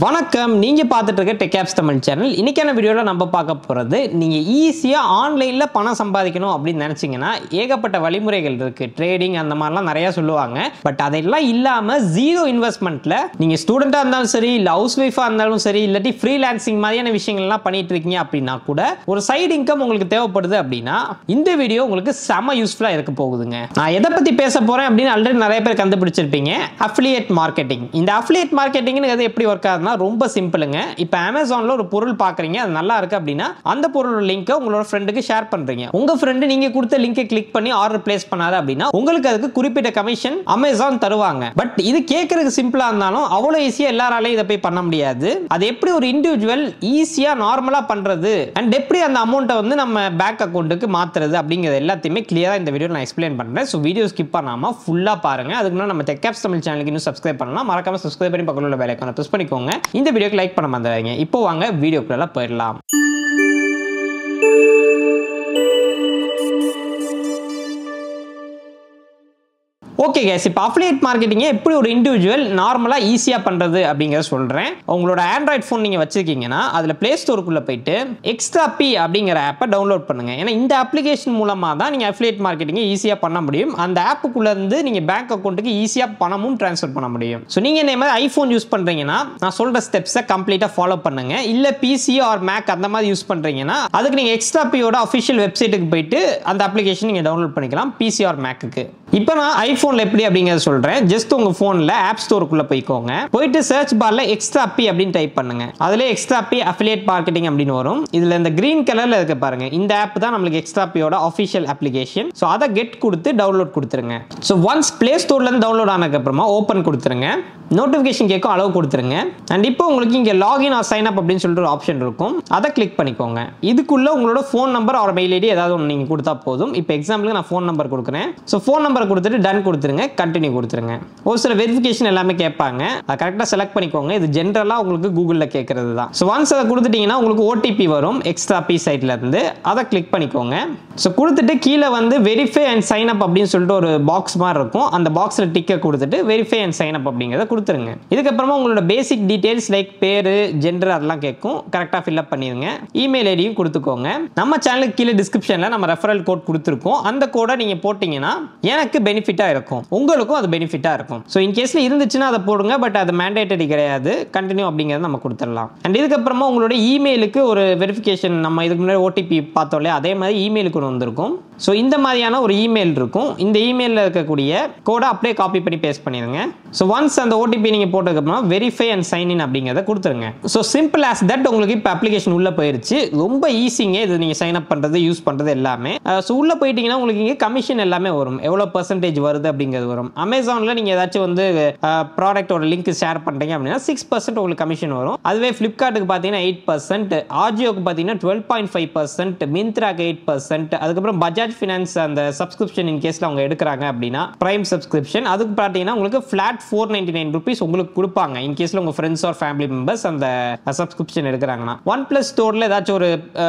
வணக்கம், நீங்க பார்த்துட்டு இருக்க டெக் ஆப்ஸ் தமிழ் சேனல். இன்னைக்கான வீடியோல நம்ம பார்க்க போறது, நீங்க ஈஸியா ஆன்லைன்ல பணம் சம்பாதிக்கணும் அப்படின்னு நினைச்சீங்கன்னா ஏகப்பட்ட வழிமுறைகள் இருக்கு. ட்ரேடிங் அந்த மாதிரிலாம் நிறைய சொல்லுவாங்க. பட் அதெல்லாம் இல்லாம ஜீரோ இன்வெஸ்ட்மெண்ட்ல நீங்க ஸ்டூடெண்டா இருந்தாலும் சரி, இல்ல ஹவுஸ் ஒய்ஃபா இருந்தாலும் சரி, இல்லாட்டி ஃப்ரீலான்சிங் மாதிரியான விஷயங்கள்லாம் பண்ணிட்டு இருக்கீங்க அப்படின்னா கூட ஒரு சைடு இன்கம் உங்களுக்கு தேவைப்படுது அப்படின்னா இந்த வீடியோ உங்களுக்கு செம யூஸ்ஃபுல்லா இருக்க போகுதுங்க. நான் எதை பத்தி பேச போறேன் அப்படின்னு ஆல்ரெடி நிறைய பேர் கண்டுபிடிச்சிருப்பீங்க. Affiliate marketing. இந்த அஃபிலியேட் மார்க்கெட்டிங்னு எப்படி ஒர்க் ஆகுதுன்னா ரொம்ப சிம்பிளுங்க. இப்போ அமேசான்ல ஒரு பொருள் பார்க்குறீங்க, அது நல்லா இருக்கு அப்படின்னா அந்த பொருளோட லிங்கை உங்களோட ஃப்ரெண்டுக்கு ஷேர் பண்றீங்க. உங்க ஃப்ரெண்டு நீங்க கொடுத்த லிங்கை கிளிக் பண்ணி ஆர்டர் பிளேஸ் பண்ணாரு அப்படின்னா உங்களுக்கு அதுக்கு குறிப்பிட்ட கமிஷன் அமேசான் தருவாங்க. பட் இது கேட்கறதுக்கு சிம்பிளா இருந்தாலும் அவ்வளோ ஈஸியா எல்லாராலையும் இதை போய் பண்ண முடியாது. அது எப்படி ஒரு இண்டிவிஜுவல் ஈஸியா நார்மலா பண்றது அண்ட் எப்படி அந்த அமௌண்ட்டை வந்து நம்ம பேங்க் அக்கௌண்ட்டுக்கு மாத்துறது அப்படிங்கிறது எல்லாத்தையுமே கிளியரா இந்த வீடியோ நான் எக்ஸ்பிளைன் பண்றேன். ஸோ வீடியோ ஸ்கிப் பண்ணாம ஃபுல்லா பாருங்க. அதுக்கு முன்னாடி நம்ம டெக் ஆப்ஸ் தமிழ் சேனலுக்கு இன்னும் சப்ஸ்கிரைப் பண்ணலாம். மறக்காம சப்ஸ்கிரைப் பண்ணி பக்கத்துல உள்ள பெல் ஐகானை பிரஸ் பண்ணிக்கோங்க. இந்த வீடியோக்கு லைக் பண்ண மறந்துடாதீங்க. இப்போ வாங்க வீடியோக்குள்ள போயிடலாம். ஓகே கைஸ், இப்போ அஃபிலியேட் மார்க்கெட்டிங்கை எப்படி ஒரு இண்டிவிஜுவல் நார்மலாக ஈஸியாக பண்ணுறது அப்படிங்கிறத சொல்கிறேன். உங்களோட ஆண்ட்ராய்ட் ஃபோன் நீங்கள் வச்சுருக்கீங்கன்னா அதில் ப்ளே ஸ்டோருக்குள்ளே போயிட்டு எக்ஸ்ட்ரா பி அப்படிங்கிற ஆப்பை டவுன்லோட் பண்ணுங்கள். ஏன்னா இந்த அப்ளிகேஷன் மூலமாக தான் நீங்கள் அஃபிலியேட் மார்க்கெட்டிங்கை ஈஸியாக பண்ண முடியும். அந்த ஆப்புக்குள்ளேருந்து நீங்கள் பேங்க் அக்கௌண்ட்டுக்கு ஈஸியாக பணமும் ட்ரான்ஸ்ஃபர் பண்ண முடியும். ஸோ நீங்கள் இந்த மாதிரி ஐஃபோன் யூஸ் பண்ணுறீங்கன்னா நான் சொல்கிற ஸ்டெப்ஸை கம்ப்ளீட்டாக ஃபாலோ பண்ணுங்கள். இல்லை பிசி ஆர் மேக் அந்த மாதிரி யூஸ் பண்ணுறீங்கன்னா அதுக்கு நீங்கள் எக்ஸ்ட்ரா பியோட அஃபிஷியல் வெப்சைட்டுக்கு போயிட்டு அந்த அப்ளிகேஷன் நீங்கள் டவுன்லோட் பண்ணிக்கலாம் பிசி ஆர் மேக்குக்கு. இப்போ நான் ஐஃபோன்ல எப்படி அப்படிங்கறத சொல்றேன். ஜஸ்ட் உங்க போன்ல ஆப் ஸ்டோருக்குள்ள போய்க்கோங்க. போயிட்டு சர்ச் பார்ல எக்ஸ்ட்ரா பி அப்படின்னு டைப் பண்ணுங்க. அதுல எக்ஸ்ட்ரா பி அஃபிலியேட் மார்க்கெட்டிங் அப்படின்னு வரும். இதுல இந்த கிரீன் கலர்ல இருக்க பாருங்க, இந்த ஆப் தான் நமக்கு எக்ஸ்ட்ரா பியோட ஆஃபிஷியல் அப்ளிகேஷன். ஸோ அதை கெட் கொடுத்து டவுன்லோட் கொடுத்துருங்க. ஸோ ஒன்ஸ் பிளே ஸ்டோர்ல இருந்து டவுன்லோட் ஆனதுக்கு அப்புறமா ஓப்பன் கொடுத்துருங்க. நோட்டிஃபிகேஷன் கேட்கும், அளவு கொடுத்துருங்க. அண்ட் இப்போ உங்களுக்கு இங்கே லாகின் ஆர் சைன் அப் அப்படின்னு சொல்லிட்டு ஒரு ஆப்ஷன் இருக்கும். அதை கிளிக் பண்ணிக்கோங்க. இதுக்குள்ள உங்களோட phone number or mail ID ஏதாவது ஒன்று நீங்கள் கொடுத்தா போதும். இப்போ எக்ஸாம்பிளுக்கு நான் ஃபோன் நம்பர் கொடுக்குறேன். ஸோ ஃபோன் நம்பர் கொடுத்துட்டு டன் கொடுத்துருங்க, கண்டினியூ கொடுத்துருங்க. ஒரு சில வெரிஃபிகேஷன் எல்லாமே கேட்பாங்க, அதை கரெக்டாக செலக்ட் பண்ணிக்கோங்க. இது ஜென்ரலாக உங்களுக்கு கூகுளில் கேட்கறது தான். ஸோ ஒன்ஸ் அதை கொடுத்துட்டீங்கன்னா உங்களுக்கு ஓடிபி வரும் எக்ஸ்ட்ரா பி சைட்ல இருந்து. அதை கிளிக் பண்ணிக்கோங்க. ஸோ கொடுத்துட்டு கீழே வந்து வெரிஃபை அண்ட் சைன் அப் அப்படின்னு சொல்லிட்டு ஒரு பாக்ஸ் மாதிரி இருக்கும். அந்த பாக்ஸில் டிக்கை கொடுத்துட்டு வெரிஃபை அண்ட் சைன் அப் அப்படிங்கிறத கொடுத்துருங்க. இதுக்கப்புறமா உங்களோட பேசிக் டீடைல்ஸ் லைக் பேரு, ஜெண்டர் அதெல்லாம் கேட்கும். கரெக்டாக ஃபில்அப் பண்ணிடுங்க. இமெயில் ஐடியும் கொடுத்துக்கோங்க. நம்ம சேனலுக்கு கீழே டிஸ்கிரிப்ஷனில் நம்ம ரெஃபரல் கோட் கொடுத்துருக்கோம். அந்த கோடை நீங்கள் போட்டிங்கன்னா எனக்கு பெனிஃபிட்டாக இருக்கும், உங்களுக்கும் அது பெனிஃபிட்டாக இருக்கும். ஸோ இன்கேஸில் இருந்துச்சுன்னா அதை போடுங்க. பட் அது மேண்டேட்டரி கிடையாது. கண்டினியூ அப்படிங்கிறத நம்ம கொடுத்துடலாம். அண்ட் இதுக்கப்புறமா உங்களோட இமெயிலுக்கு ஒரு வெரிஃபிகேஷன், நம்ம இதுக்கு முன்னாடி ஓடிபி பார்த்தோம் இல்லையா, அதே மாதிரி இமெயிலுக்கு ஒன்று வந்திருக்கும். ஸோ இந்த மாதிரியான ஒரு இமெயில் இருக்கும். இந்த இமெயிலில் இருக்கக்கூடிய கோடை அப்படியே காப்பி பண்ணி பேஸ்ட் பண்ணிடுங்க. ஸோ ஒன்ஸ் அந்த ஓடிபி நீங்கள் போட்டதுக்கப்புறமா வெரிஃபை அண்ட் சைன் இன் அப்படிங்கிறத கொடுத்துருங்க. ஸோ சிம்பிள் ஆஸ் தட் உங்களுக்கு இப்போ அப்ளிகேஷன் உள்ளே போயிருச்சு. ரொம்ப ஈஸிங்க இது நீங்கள் சைன் அப் பண்ணுறது, யூஸ் பண்ணுறது எல்லாமே. ஸோ உள்ளே போயிட்டீங்கன்னா உங்களுக்கு இங்கே கமிஷன் எல்லாமே வரும். எவ்வளோ பர்சன்டேஜ் வருது அப்படிங்கிறது வரும். அமேசானில் நீங்கள் ஏதாச்சும் வந்து ப்ராடக்டோட லிங்க் ஷேர் பண்ணுறீங்க அப்படின்னா 6% உங்களுக்கு கமிஷன் வரும். அதுவே ஃப்ளிப்கார்ட்டுக்கு பார்த்தீங்கன்னா 8%, ஆஜியோக்கு பார்த்தீங்கன்னா 12.5%, மிந்த்ராக்கு 8%, அதுக்கப்புறம் பஜாஜ் ஃபினான்ஸ் அந்த சப்ஸ்கிரிப்ஷன் இன் கேஸில் அவங்க எடுக்கிறாங்க அப்படின்னா பிரைம் சப்ஸ்கிரிப்ஷன், அதுக்கு பார்த்தீங்கன்னா உங்களுக்கு ஃபிளாட் 499 rupees உங்களுக்கு கொடுப்பாங்க. இன் கேஸில் உங்கள் ஃப்ரெண்ட்ஸ் ஆர் ஃபேமிலி மெம்பர்ஸ் அந்த சப்ஸ்கிரிப்ஷன் எடுக்கிறாங்கன்னா. OnePlus ஸ்டோரில் ஏதாச்சும் ஒரு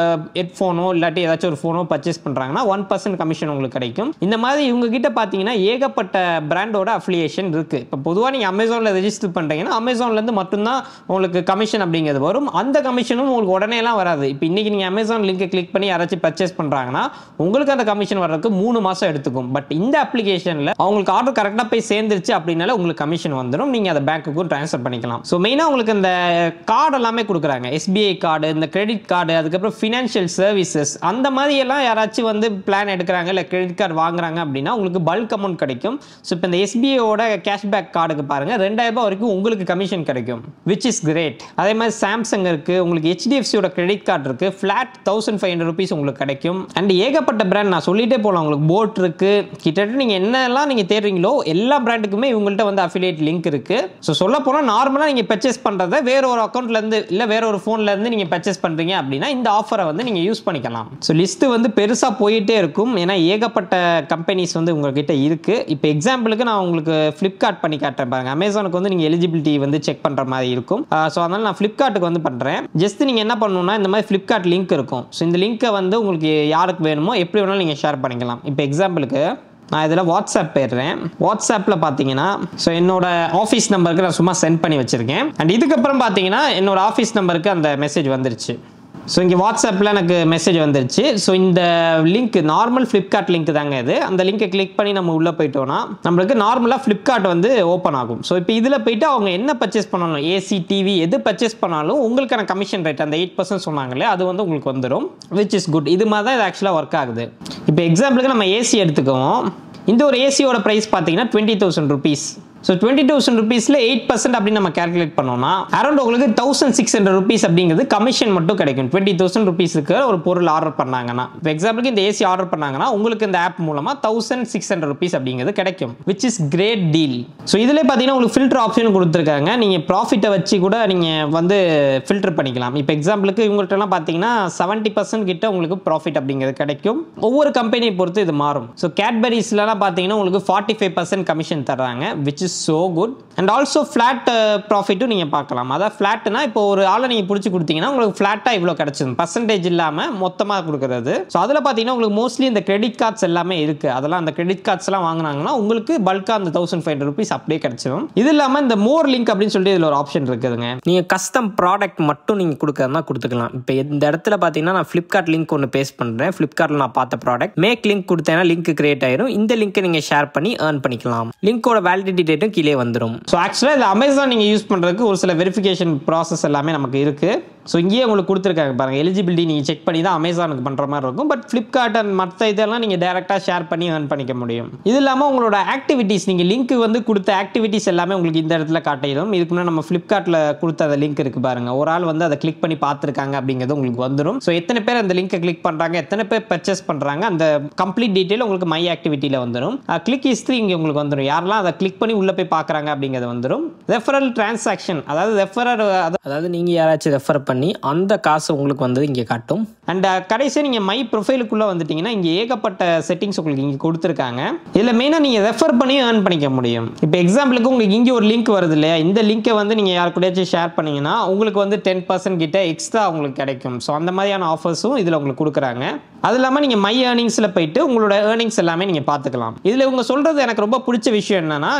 ஹெட்ஃபோனோ இல்லாட்டி ஏதாச்சும் ஒரு ஃபோனோ பர்ச்சேஸ் பண்ணுறாங்கன்னா 1% கமிஷன் உங்களுக்கு கிடைக்கும். இந்த மாதிரி இவங்க கிட்ட பார்த்தீங்கன்னா ஏகப்பட்ட பிராண்டோட அஃபிலியேஷன் இருக்கு. இப்போ பொதுவாக நீங்கள் அமேசானில் ரெஜிஸ்டர் பண்ணுறீங்கன்னா அமேசான்லேருந்து மட்டும்தான் உங்களுக்கு கமிஷன் அப்படிங்கிறது வரும். அந்த கமிஷனும் உங்களுக்கு உடனே எல்லாம் வராது. இப்போ இன்னைக்கு நீங்கள் அமேசான் லிங்கை கிளிக் பண்ணி யாராச்சும் பர்ச்சேஸ் பண்ணுறாங்கன்னா உங்களுக்கு அந்த கமிஷன் வர்றதுக்கு 3 மாதம் எடுத்துக்கும். பட் இந்த அப்ளிகேஷனில் அவங்களுக்கு ஆர்டர் கரெக்டாக போய் சேர்ந்துருச்சு அப்படின்னால உங்களுக்கு கமிஷன் வந்துடும். நீங்கள் அதை பேங்க்குக்கும் ட்ரான்ஸ்ஃபர் பண்ணிக்கலாம். ஸோ மெயினாக உங்களுக்கு இந்த கார்டு எல்லாமே கொடுக்குறாங்க. எஸ்பிஐ கார்டு, இந்த கிரெடிட் கார்டு, அதுக்கப்புறம் ஃபினான்ஷியல் சர்வீசஸ், அந்த மாதிரி எல்லாம் யாராச்சும் வந்து பிளான் எடுக்கிறாங்க இல்லை கிரெடிட் கார்டு வாங்குறாங்க அப்படின்னா உங்களுக்கு பல்க் அமௌண்ட் கிடைக்கும். ஸோ இப்போ இந்த எஸ்பிஐயோட கேஷ்பேக் கார்டுக்கு பாருங்க 2000 ரூபாய் வரைக்கும் உங்களுக்கு கமிஷன் கிடைக்கும், விச் இஸ் கிரேட். அதே மாதிரி சாம்சங் இருக்கு, உங்களுக்கு ஹெச்டிஎஃப்சியோட கிரெடிட் கார்டு இருக்கு, ஃபிளாட் 1500 rupees உங்களுக்கு கிடைக்கும். அண்ட் ஏகப்பட்ட பிராண்ட் நான் சொல்லிட்டே போகலாம். உங்களுக்கு போட் இருக்கு. கிட்டத்தட்ட நீங்கள் என்னெல்லாம் நீங்கள் தேடுறீங்களோ எல்லா பிராண்டுக்குமே இவங்கள்ட்ட வந்து அஃபிலியேட் லிங்க் இருக்கு. ஸோ சொல்ல போனால் நார்மலாக நீங்கள் பர்ச்சேஸ் பண்ணுறதை வேற ஒரு அக்கௌண்ட்லேருந்து இல்லை வேற ஒரு ஃபோன்லேருந்து நீங்கள் பர்ச்சேஸ் பண்ணுறீங்க அப்படின்னா இந்த ஆஃபரை வந்து நீங்கள் யூஸ் பண்ணிக்கலாம். ஸோ லிஸ்ட்டு வந்து பெருசாக போயிட்டே இருக்கும். ஏன்னா ஏகப்பட்ட கம்பெனிஸ் வந்து உங்ககிட்ட இருக்கு. இப்போ எக்ஸாம்பிளுக்கு நான் உங்களுக்கு ஃப்ளிப்கார்ட் பண்ணி காட்டுறேன் பாருங்க. அமேசானுக்கு வந்து நீங்கள் எலிஜிபிலிட்டி வந்து செக் பண்ணுற மாதிரி இருக்கும். ஸோ அதனால நான் ஃப்ளிப்கார்ட்டுக்கு வந்து பண்ணுறேன். ஜஸ்ட் நீங்கள் என்ன பண்ணணும்னா இந்த மாதிரி ஃப்ளிப்கார்ட் லிங்க் இருக்கும். ஸோ இந்த லிங்க்கை வந்து உங்களுக்கு யாருக்கு வேணுமோ எப்படி வேணாலும் நீங்கள் ஷேர் பண்ணிக்கலாம். இப்போ எக்ஸாம்பிளுக்கு நான் இதில் வாட்ஸ்அப் போயிடுறேன். வாட்ஸ்அப்பில் பார்த்தீங்கன்னா ஸோ என்னோட ஆஃபீஸ் நம்பருக்கு நான் சும்மா சென்ட் பண்ணி வச்சுருக்கேன். அண்ட் இதுக்கப்புறம் பார்த்தீங்கன்னா என்னோட ஆஃபீஸ் நம்பருக்கு அந்த மெசேஜ் வந்துருச்சு. ஸோ இங்கே வாட்ஸ்அப்பில் எனக்கு மெசேஜ் வந்துருச்சு. ஸோ இந்த லிங்க் நார்மல் ஃப்ளிப்கார்ட் லிங்க் தாங்க இது. அந்த லிங்கை கிளிக் பண்ணி நம்ம உள்ளே போயிட்டோம்னா நம்மளுக்கு நார்மலாக ஃப்ளிப்கார்ட் வந்து ஓப்பன் ஆகும். ஸோ இப்போ இதில் போயிட்டு அவங்க என்ன பர்ச்சேஸ் பண்ணாலும் ஏசி டிவி எது பர்ச்சேஸ் பண்ணாலும் உங்களுக்கான கமிஷன் ரேட் அந்த 8% சொன்னாங்களே அது வந்து உங்களுக்கு வந்துடும். Which is good. இது மாதிரி தான் இது ஆக்சுவலாக ஒர்க் ஆகுது. இப்போ எக்ஸாம்பிளுக்கு நம்ம ஏசி எடுத்துக்குவோம். இந்த ஒரு ஏசியோட ப்ரைஸ் பார்த்தீங்கன்னா 20,000 rupees. ஸோ 20,000 rupeesல 8% அப்படின்னு நம்ம கேல்குலேட் பண்ணோம்னா அரௌண்ட் உங்களுக்கு 1,600 rupees அப்படிங்கிறது கமிஷன் மட்டும் கிடைக்கும். 20,000 rupeesக்கு ஒரு பொருள் ஆர்டர் பண்ணாங்கன்னா, இப்போ எக்ஸாம்பிளுக்கு இந்த ஏசி ஆர்டர் பண்ணாங்கன்னா உங்களுக்கு இந்த ஆப் மூலமா 1,600 rupees அப்படிங்கிறது கிடைக்கும். Which is great deal. So இதில் பார்த்தீங்கன்னா உங்களுக்கு ஃபில்டர் ஆப்ஷன் கொடுத்துருக்காங்க. நீங்கள் ப்ராஃபிட்டை வச்சு கூட நீங்கள் வந்து ஃபில்டர் பண்ணிக்கலாம். இப்போ எக்ஸாம்பிளுக்கு இவங்கள்ட்டலாம் பார்த்தீங்கன்னா 70% கிட்ட உங்களுக்கு ப்ராஃபிட் அப்படிங்கிறது கிடைக்கும். ஒவ்வொரு கம்பெனியை பொறுத்து இது மாறும். ஸோ கேட்பரிஸ்லாம் பார்த்தீங்கன்னா உங்களுக்கு 45% கமிஷன் தர்றாங்க. Which is so good. and also flat profit நீங்க பார்க்கலாம். அத ஃபிளாட்னா இப்போ ஒரு ஆளை நீங்க புடிச்சு கொடுத்தீங்கன்னா உங்களுக்கு ஃபிளாட்டா இவ்ளோ கிடைச்சிடும். பர்சன்டேஜ் இல்லாம மொத்தமா கொடுக்கிறது. சோ அதுல பாத்தீங்கன்னா உங்களுக்கு மோஸ்ட்லி இந்த கிரெடிட் கார்ட்ஸ் எல்லாமே இருக்கு. அதெல்லாம் அந்த கிரெடிட் கார்ட்ஸ் எல்லாம் வாங்குனாங்கன்னா உங்களுக்கு பல்கா அந்த 1,500 rupees அப்படியே கிடைச்சிடும். இது இல்லாம இந்த மோர் லிங்க் அப்படின்னு சொல்லிட்டு இதுல ஒரு ஆப்ஷன் இருக்குதுங்க. நீங்க கஸ்டம் ப்ராடக்ட் மட்டும் நீங்க கொடுக்கறதா கொடுத்துக்கலாம். இப்போ இந்த இடத்துல பாத்தீங்கன்னா நான் Flipkart லிங்க் ஒன்னு பேஸ்ட் பண்றேன். Flipkartல நான் பார்த்த ப்ராடக்ட் மேக் லிங்க் கொடுத்தேன்னா லிங்க் கிரியேட் ஆயிடும். இந்த லிங்கை நீங்க ஷேர் பண்ணி earn பண்ணிக்கலாம். லிங்கோட வேலிடிட்டி டேட்டும் கீழே வந்துடும். ஸோ ஆக்சுவலாக இந்த அமேசான் நீங்கள் யூஸ் பண்ணுறதுக்கு ஒரு சில வெரிஃபிகேஷன் ப்ராசஸ் எல்லாமே நமக்கு இருக்குது. ஸோ இங்கேயே உங்களுக்கு கொடுத்துருக்காங்க பாருங்கள். எலிஜிபிலிட்டி நீங்கள் செக் பண்ணி தான் அமேசானுக்கு பண்ணுற மாதிரி இருக்கும். பட் Flipkart அண்ட் மற்ற இதெல்லாம் நீங்கள் டேரெக்டாக ஷேர் பண்ணி earn பண்ணிக்க முடியும். இது இல்லாமல் உங்களோட ஆக்டிவிட்டீஸ் நீங்கள் லிங்க் வந்து கொடுத்த ஆக்டிவிட்டீஸ் எல்லாமே உங்களுக்கு இந்த இடத்துல காட்டிடும். இதுக்கு முன்னாடி நம்ம Flipkartல கொடுத்த அந்த லிங்க் இருக்குது பாருங்கள். ஒரு ஆள் வந்து அதை கிளிக் பண்ணி பார்த்துருக்காங்க அப்படிங்கிறது உங்களுக்கு வந்துடும். ஸோ எத்தனை பேர் அந்த லிங்கை கிளிக் பண்ணுறாங்க, எத்தனை பேர் பர்ச்சேஸ் பண்ணுறாங்க, அந்த கம்ப்ளீட் டீட்டெயில் உங்களுக்கு மை ஆக்டிவிட்டியில் வந்துடும். கிளிக் ஹிஸ்ட்ரி இங்கே உங்களுக்கு வந்துடும். யாரெல்லாம் அதை கிளிக் பண்ணி உள்ளே போய் பார்க்குறாங்க அப்படிங்கிறது வந்துடும். ரெஃபரல் டிரான்சாக்ஷன் அதாவது நீங்கள் யாராச்சும் ரெஃபர் பண்ணி அந்த காசு உங்களுக்கு வந்து இங்கே காட்டும். அண்ட் கடைசியாக நீங்கள் மை ப்ரொஃபைலுக்குள்ளே வந்துட்டீங்கன்னா இங்கே ஏகப்பட்ட செட்டிங்ஸ் உங்களுக்கு இங்கே கொடுத்துருக்காங்க. இதில் மெயினாக நீங்கள் ரெஃபர் பண்ணி earn பண்ணிக்க முடியும். இப்போ எக்ஸாம்பிளுக்கு உங்களுக்கு இங்கே ஒரு லிங்க் வருது இல்லையா, இந்த லிங்கை வந்து நீங்கள் யார் கூடயாச்சும் ஷேர் பண்ணீங்கன்னா உங்களுக்கு வந்து 10% கிட்ட எக்ஸ்ட்ரா உங்களுக்கு கிடைக்கும். ஸோ அந்த மாதிரியான ஆஃபர்ஸும் இதில் உங்களுக்கு கொடுக்குறாங்க. அது இல்லாமல் நீங்கள் மை ஏர்னிங்ஸில் போயிட்டு உங்களோட ஏர்னிங்ஸ் எல்லாமே நீங்கள் பார்த்துக்கலாம். இதில் இவங்க சொல்கிறது எனக்கு ரொம்ப பிடிச்ச விஷயம் என்னன்னா,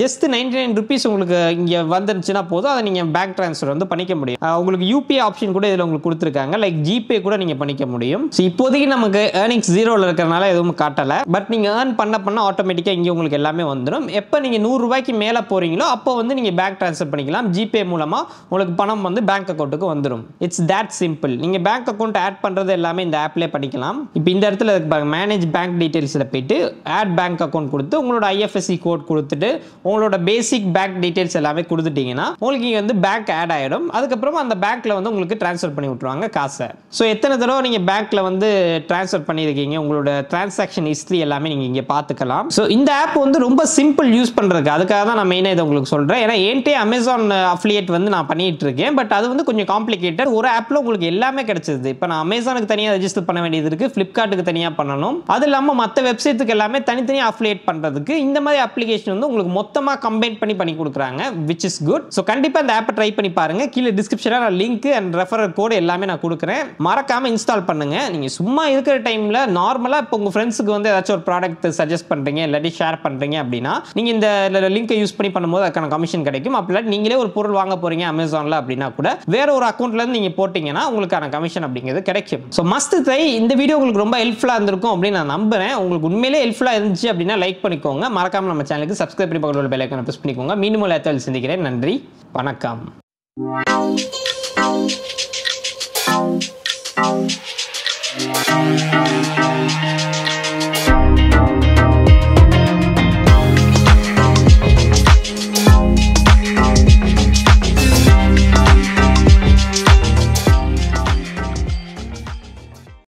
ஜஸ்ட் 99 rupees உங்களுக்கு இங்கே வந்துருச்சுன்னா போதும், அதை நீங்கள் பேங்க் ட்ரான்ஸ்ஃபர் வந்து பண்ணிக்க முடியும். உங்களுக்கு யூபிஐ ஆப்ஷன் கூட இதில் உங்களுக்கு கொடுத்துருக்காங்க. லைக் ஜிபே கூட நீங்கள் பண்ணிக்க முடியும். ஸோ இப்போதைக்கு நமக்கு ஏர்னிங்ஸ் 0ல இருக்கிறனால எதுவும் காட்டலை. பட் நீங்கள் ஏர்ன் பண்ண ஆட்டோமேட்டிக்காக இங்கே உங்களுக்கு எல்லாமே வந்துடும். எப்போ நீங்கள் 100 ரூபாய்க்கு மேலே போகிறீங்களோ அப்போ வந்து நீங்கள் பேங்க் ட்ரான்ஸ்ஃபர் பண்ணிக்கலாம். ஜிபே மூலமாக உங்களுக்கு பணம் வந்து பேங்க் அக்கௌண்ட்டுக்கு வந்துடும். It's that simple. நீங்கள் பேங்க் அக்கௌண்ட் ஆட் பண்ணுறது எல்லாமே இந்த ஆப்லேயே பண்ணிக்கலாம். இப்போ இந்த இடத்துல மேனேஜ் பேங்க் டீடைல்ஸில் போயிட்டு ஆட் பேங்க் அக்கௌண்ட் கொடுத்து உங்களோட ஐஎஃப்எஸ்சி கோட் கொடுத்துட்டு உங்களோட பேசிக் பேங்க் டீடைல்ஸ் எல்லாமே கொடுத்துட்டீங்கன்னா உங்களுக்கு இங்கே வந்து பேங்க் ஆட் ஆகிடும். அதுக்கப்புறமா அந்த பேங்க்ல வந்து உங்களுக்கு ட்ரான்ஸ்ஃபர் பண்ணி விட்டுருவாங்க காசை. ஸோ எத்தனை தடவை நீங்கள் பேங்க்ல வந்து ட்ரான்ஸ்ஃபர் பண்ணியிருக்கீங்க, உங்களோட டிரான்சாக்ஷன் ஹிஸ்ட்ரி எல்லாமே நீங்கள் இங்கே பார்த்துக்கலாம். ஸோ இந்த ஆப் வந்து ரொம்ப சிம்பிள் யூஸ் பண்ணுறதுக்கு. அதுக்காக தான் நான் மெயினாக இதை உங்களுக்கு சொல்கிறேன். ஏன்னா என்கிட்ட அமேசான் அஃபிலியேட் வந்து நான் பண்ணிட்டு இருக்கேன். பட் அது வந்து கொஞ்சம் காம்ப்ளிகேட்டட். ஒரு ஆப்பில் உங்களுக்கு எல்லாமே கிடைச்சது. இப்போ நான் அமேசானுக்கு தனியாக ரெஜிஸ்டர் பண்ண வேண்டியது இருக்குது, Flipkartக்கு தனியாக பண்ணணும். அது இல்லாமல் மற்ற வெப்சைட்டுக்கு எல்லாமே தனித்தனியாக அஃபிலியேட் பண்ணுறதுக்கு இந்த மாதிரி அப்ளிகேஷன் வந்து உங்களுக்கு மொத்தமாக கம்பைன் பண்ணி கொடுக்குறாங்க. Which is good. ஸோ கண்டிப்பாக இந்த ஆப்பை ட்ரை பண்ணி பாருங்க. கீழே டிஸ்கிரிப்ஷனில் நான் லிங்க் அண்ட் ரெஃபரல் கோடு எல்லாமே நான் கொடுக்குறேன். மறக்காம இன்ஸ்டால் பண்ணுங்க. நீங்கள் சும்மா இருக்கிற டைமில் நார்மலாக இப்போ உங்கள் ஃப்ரெண்ட்ஸுக்கு வந்து ஏதாச்சும் ஒரு ப்ராடக்ட் சஜஸ்ட் பண்ணுறீங்க இல்லாட்டி ஷேர் பண்ணுறீங்க அப்படின்னா நீங்கள் இந்த லிங்கை யூஸ் பண்ணும்போது அதுக்கான கமிஷன் கிடைக்கும். அப்படி நீங்களே ஒரு பொருள் வாங்க போறீங்க அமேசானில் அப்படின்னா கூட வேற ஒரு அக்கௌண்ட்லேருந்து நீங்கள் போட்டிங்கன்னா உங்களுக்கான கமிஷன் அப்படிங்கிறது கிடைக்கும். So must try. இந்த வீடியோ உங்களுக்கு ரொம்ப ஹெல்ப்ஃபுல்லாக இருந்திருக்கும் அப்படின்னு நான் நம்புறேன். உங்களுக்கு உண்மையிலே ஹெல்ப்ஃபுல்லாக இருந்துச்சு அப்படின்னா லைக் பண்ணிக்கோங்க. மறக்காம நம்ம சேனலுக்கு சப்ஸ்கிரைப் பண்ணி பக்கத்தில் பெல் ஐகானை பிரஸ் பண்ணிக்கோங்க. மீண்டும் ஒரு இடத்தில் சந்திக்கிறேன். நன்றி, வணக்கம்.